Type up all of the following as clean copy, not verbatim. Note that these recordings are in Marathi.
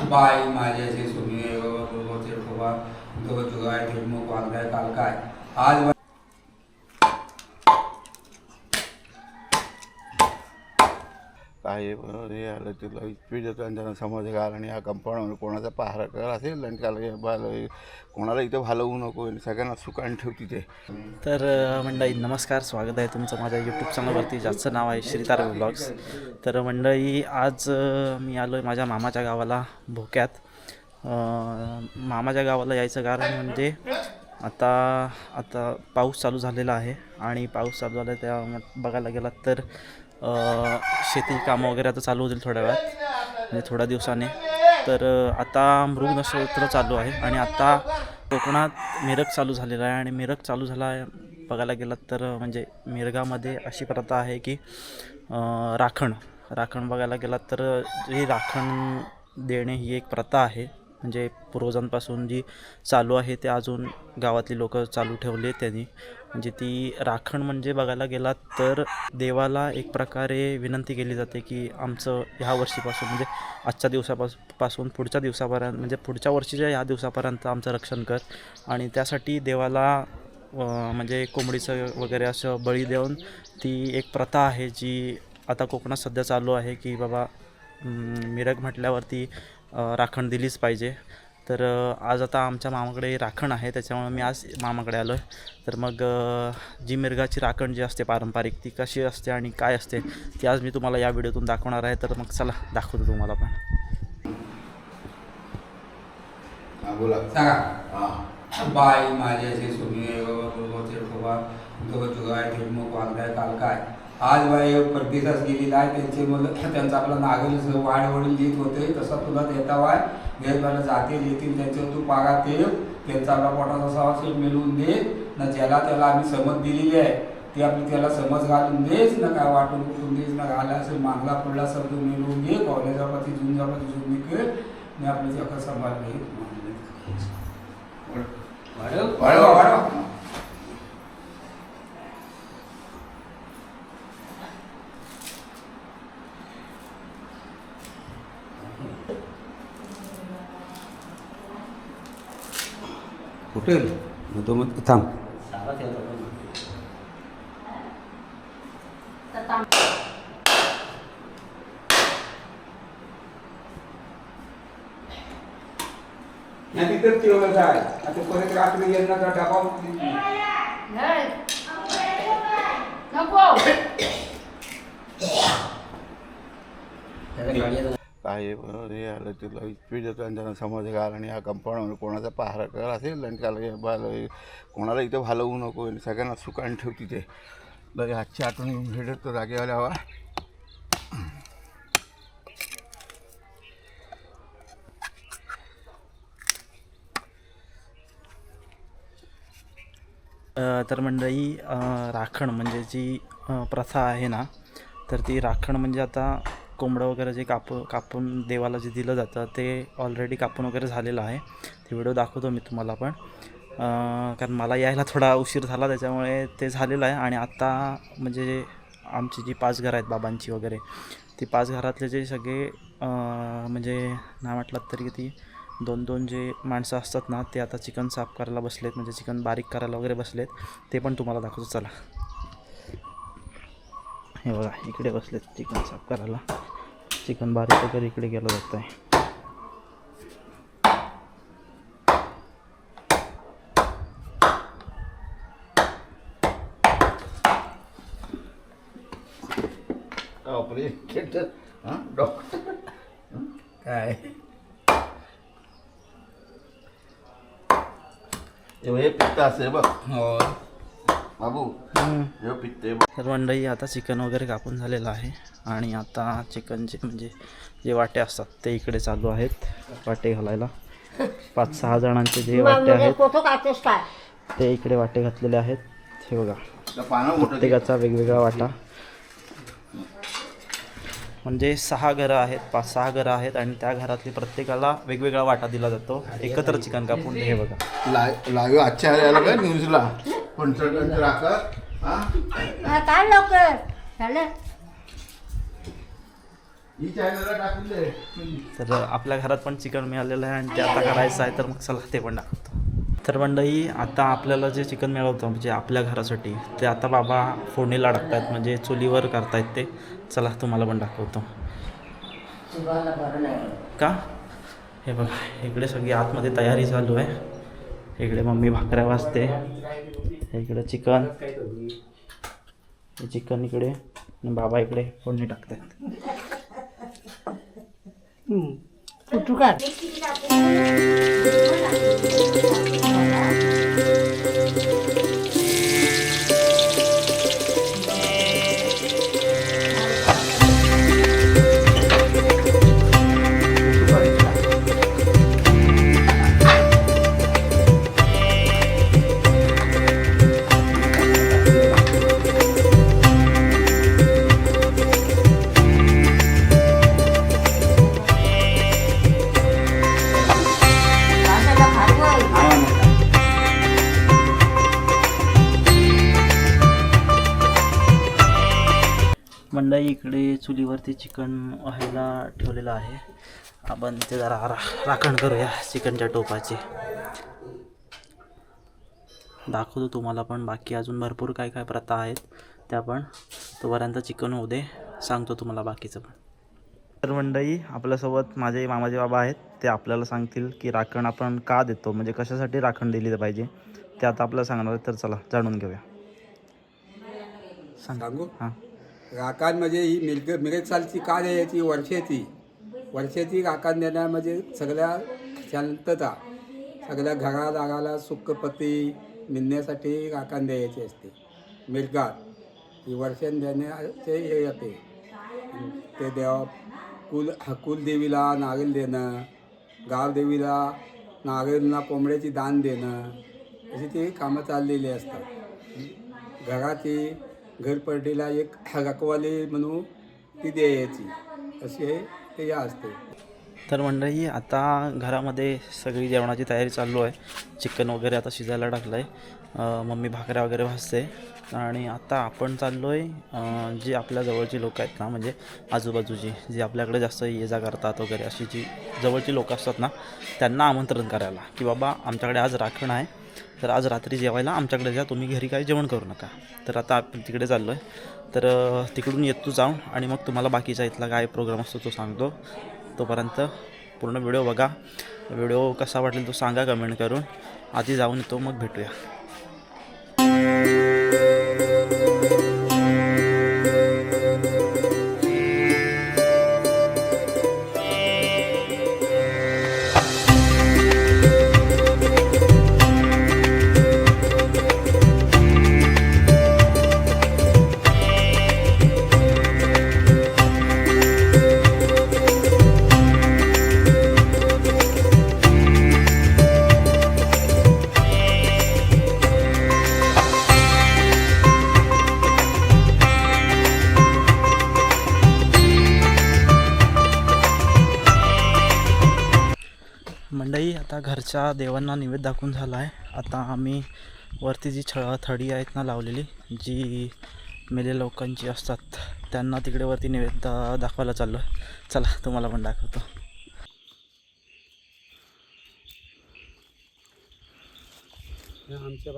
बाई माझ्याचे सुनी बाबा जुगाय देशमुख वागदाय काल काय आज काय हे आलं तिला इतकी देतो आणि त्यांना समज घाल आणि हा कंपाऊंड कोणाचा पहारा कर असेल आणि त्याला कोणाला इथं घालवू नको सगळ्यांना सुकान ठेव तिथे. तर मंडळी नमस्कार, स्वागत आहे तुमचं माझ्या यूट्यूब चॅनलवरती, ज्याचं नाव आहे श्रीतार व्लॉग्स. तर मंडळी आज मी आलो आहे माझ्या मामाच्या गावाला भोक्यात. मामाच्या गावाला यायचं कारण म्हणजे आता पाऊस चालू झालेला आहे आणि पाऊस चालू झाला त्या बघायला गेला तर शेती कामं वगैरे आता चालू होतील थोड्या वेळात, म्हणजे थोड्या दिवसाने. तर आता मृग नक्षत्र चालू आहे आणि आता कोकणात मिरग चालू झालेला आहे आणि मिरग चालू झाला आहे बघायला गेलात तर म्हणजे मिरगामध्ये अशी प्रथा आहे की राखण बघायला गेलात तर ही राखण देणे ही एक प्रथा आहे, म्हणजे पूर्वजांपासून जी चालू आहे ते अजून गावातली लोक चालू ठेवले त्यांनी. म्हणजे ती राखण म्हणजे बघायला गेलात तर देवाला एक प्रकारे विनंती केली जाते की आमचं ह्या वर्षीपासून म्हणजे आजच्या दिवसापासून पुढच्या दिवसापर्यंत म्हणजे पुढच्या वर्षीच्या ह्या दिवसापर्यंत आमचं रक्षण कर. आणि त्यासाठी देवाला म्हणजे कोंबडीचं वगैरे असं बळी देऊन ती एक प्रथा आहे जी आता कोकणात सध्या चालू आहे की बाबा मिरग म्हटल्यावरती राखण दिलीच पाहिजे. तर आज आता आमच्या मामाकडे राखण आहे, त्याच्यामुळे मी आज मामाकडे आलो आहे. तर मग जी मिरगाची राखण जी असते पारंपरिक ती कशी असते आणि काय असते ती आज मी तुम्हाला या व्हिडिओतून दाखवणार आहे. तर मग चला दाखवतो तुम्हाला पण. बोला सांगा. बाई माझ्याचे सुनी बाबा जुगाय देशमुख वागदाय काल काय आज बाई परदेशात गेलेला आहे. त्यांचे मग त्यांचा आपला नागल वाढवडील देत होते तसा तुला देता वाय गैरबाला जाते येतील त्यांच्यावर तू पागा ते त्यांचा आपला पोटाचा सवासीट मिळवून दे ना. ज्याला त्याला आम्ही समज दिलेली आहे ती आपली त्याला समज घालून देच ना, काय वाटून कुठून देच ना, घाला असेल मागला पुढला शब्द मिळवून दे कॉलेजापाती झुंजापाती झुंजी कर मी आपलं त्याला सांभाळले वाढवा. कुठे मग थांब. तिथंच ठेवलं जाय आता परत रात्री येणार डबा काय हे आलं तिला इतकी देतो आणि त्यांना समज घाल आणि हा कंपाऊंड कोणाचा पहारा कर असेल आणि त्याला कोणाला इथं घालवू नको सगळ्यांना सुकान ठेव तिथे. बरं आजची आठवण येऊन भेटत तर जागेवाल्या हवा. तर मंडळी राखण म्हणजे जी प्रथा आहे ना, तर ती राखण म्हणजे आता कोंबडं वगैरे जे कापून देवाला जे दिलं जातं ते ऑलरेडी कापून वगैरे झालेलं आहे. ते व्हिडिओ दाखवतो मी तुम्हाला पण, कारण मला यायला थोडा उशीर झाला त्याच्यामुळे ते झालेलं आहे. आणि आत्ता म्हणजे आमची जी 5 घरं आहेत बाबांची वगैरे, ती 5 घरातले जे सगळे म्हणजे नाही म्हटलं तरी ती 2-2 जे माणसं असतात ना ते आता चिकन साफ करायला बसलेत, म्हणजे चिकन बारीक करायला वगैरे बसलेत. ते पण तुम्हाला दाखवतो चला. हे बघा इकडे बसलेत चिकन साफ करायला, चिकन बारीक वगैरे इकडे गेलं जात आहे. काय हे पित्त असेल बघ बाबू, हे पित्त. तर मंडळी आता चिकन वगैरे कापून झालेलं आहे आणि आता चिकनचे म्हणजे जे वाटे असतात ते इकडे चालू आहेत वाटे घालायला. 5-6 जणांचे जे वाटे आहेत ते इकडे वाटे घातलेले आहेत. हे बघा प्रत्येकाचा वेगवेगळा वाटा, म्हणजे 6 घरं आहेत, 5-6 घरं आहेत आणि त्या घरातली प्रत्येकाला वेगवेगळा वाटा दिला जातो एकत्र चिकन कापून. हे बघा लाईव्ह आजच्या यायला काय न्यूजला कन्सल्टंट राखा काय लवकर झालं ही चॅनलला टाकून दे. तर आपल्या घरात पण चिकन मिळालेलं आहे आणि ते आता करायचं आहे, तर मग चला ते पण दाखवतो. तर मंडळी, आता आपल्याला जे चिकन मिळवतं म्हणजे आपल्या घरासाठी, ते आता बाबा फोडणीला टाकतायत, म्हणजे चुलीवर करतायत ते. चला तुम्हाला पण दाखवतो. का हे बघा, इकडे सगळी आतमध्ये तयारी चालू आहे. इकडे मम्मी भाकऱ्या वाजते, इकडे चिकन, हे चिकन इकडे, आणि बाबा इकडे फोडणी टाकतात. मंडई इकडे चुलीवरती चिकन व्हायला ठेवलेलं आहे. आपण ते जरा राखण करूया चिकनच्या टोपाची. दाखवतो तुम्हाला पण, बाकी अजून भरपूर काय काय प्रथा आहेत त्या पण. तोपर्यंत चिकन होऊ दे, सांगतो तुम्हाला बाकीचं पण. तर मंडई, आपल्यासोबत माझे मामाचे बाबा आहेत, ते आपल्याला सांगतील की राखण आपण का देतो, म्हणजे कशासाठी राखण दिली पाहिजे ते आता आपल्याला सांगणार आहे. तर चला जाणून घेऊया. सांगू? हां. राखण म्हणजे ही मिरग सालची का द्यायची, वर्षाची राखण देणार म्हणजे सगळ्या शांतता, सगळ्या घरादाराला सुखपती मिळण्यासाठी राखण द्यायची असते. मिरगात ही वर्षण देण्याचे हे येते. ते देवा कुलदेवीला नारळ देणं, गावदेवीला नारळना कोंबड्याची दान देणं, अशी ती कामं चाललेली असतात. घराची घरपट्टीला एक रखवाली म्हणून ती द्यायची, असे ते असते. तर मंडळी, आता घरामध्ये सगळी जेवणाची तयारी चालू आहे. चिकन वगैरे आता शिजायला टाकलं आहे, मम्मी भाकऱ्या वगैरे भाजते. आणि आता आपण चाललो आहे, जी आपल्या जवळची लोकं आहेत ना, म्हणजे आजूबाजूची जी आपल्याकडे जास्त ये जा करतात वगैरे, अशी जी जवळची लोकं असतात ना, त्यांना आमंत्रण करायला की बाबा आमच्याकडे आज राखण आहे, तर आज रात्री जेवायला आमच्याकडे जा, तुम्ही घरी काही जेवण करू नका. तर आता आपण तिकडे चाललो आहे. तर तिकडून येतो जाऊन, आणि मग तुम्हाला बाकीचा इथला काय प्रोग्राम असतो तो सांगतो. तोपर्यंत पूर्ण व्हिडिओ बघा. व्हिडिओ कसा वाटेल तो सांगा कमेंट करून. आधी जाऊन येतो, मग भेटूया. मंडई, आता घरच्या देवांना नैवेद्य दाखवून झाला आहे. आता आम्ही वरती जी थडी आहेत ना लावलेली, जी मेले लोकांची असतात, त्यांना तिकडे वरती नैवेद्य दाखवायला चाललो आहे. चला तुम्हाला पण दाखवतो. आमच्या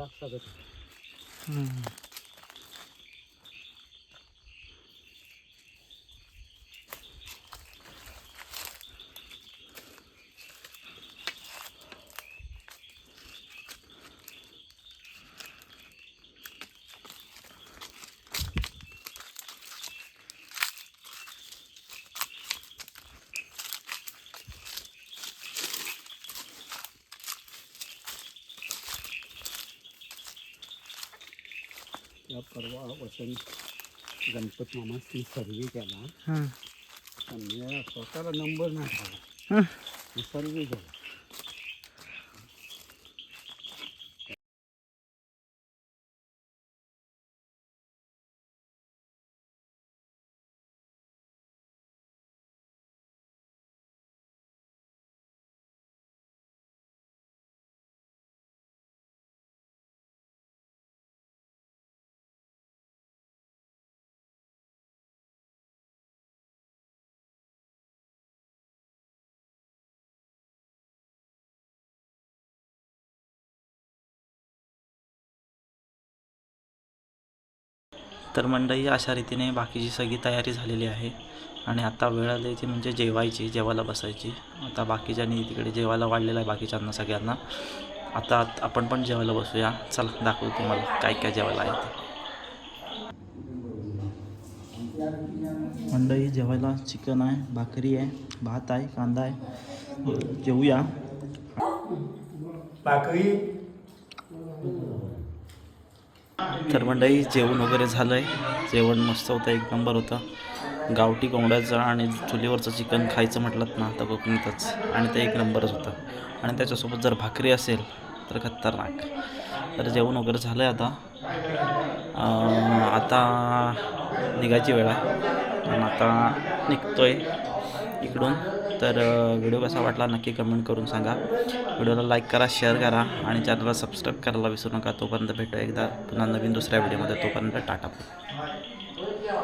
या परवा वसंत गणपत मामाची सर्वे केला, पण स्वतःला नंबर नाही झाला, सर्वे केला. तर मंडळी अशा रीतीने बाकीची सगळी तयारी झालेली आहे आणि आता वेळ आली ती म्हणजे जेवायला बसायची. आता बाकीच्यांनी तिकडे जेवायला वाढलेलं आहे बाकीच्यांना सगळ्यांना. आता आपण पण जेवायला बसूया. चला दाखवतो तुम्हाला काय काय जेवायला आहे ते. मंडळी जेवायला चिकन आहे, भाकरी आहे, भात आहे, कांदा आहे. जेवूया. तर मंडळी जेवण वगैरे झालं आहे. जेवण मस्त होतं, एक नंबर होतं. गावठी कोंबड्याचं आणि चुलीवरचं चिकन खायचं म्हटलं ना तर कोकणातच, आणि ते एक नंबरच होतं. आणि त्याच्यासोबत जर भाकरी असेल तर खतरनाक. तर जेवण वगैरे झालं आहे. आता निघायची वेळ आहे आणि आता निघतो आहे इकडून. तर व्हिडिओ कसा वाटला नक्की कमेंट करून सांगा. व्हिडिओला लाईक करा, शेअर करा आणि चॅनलला सबस्क्राईब करायला विसरू नका. तोपर्यंत भेटू एकदा पुन्हा नवीन दुसऱ्या व्हिडिओमध्ये. तोपर्यंत टाटा.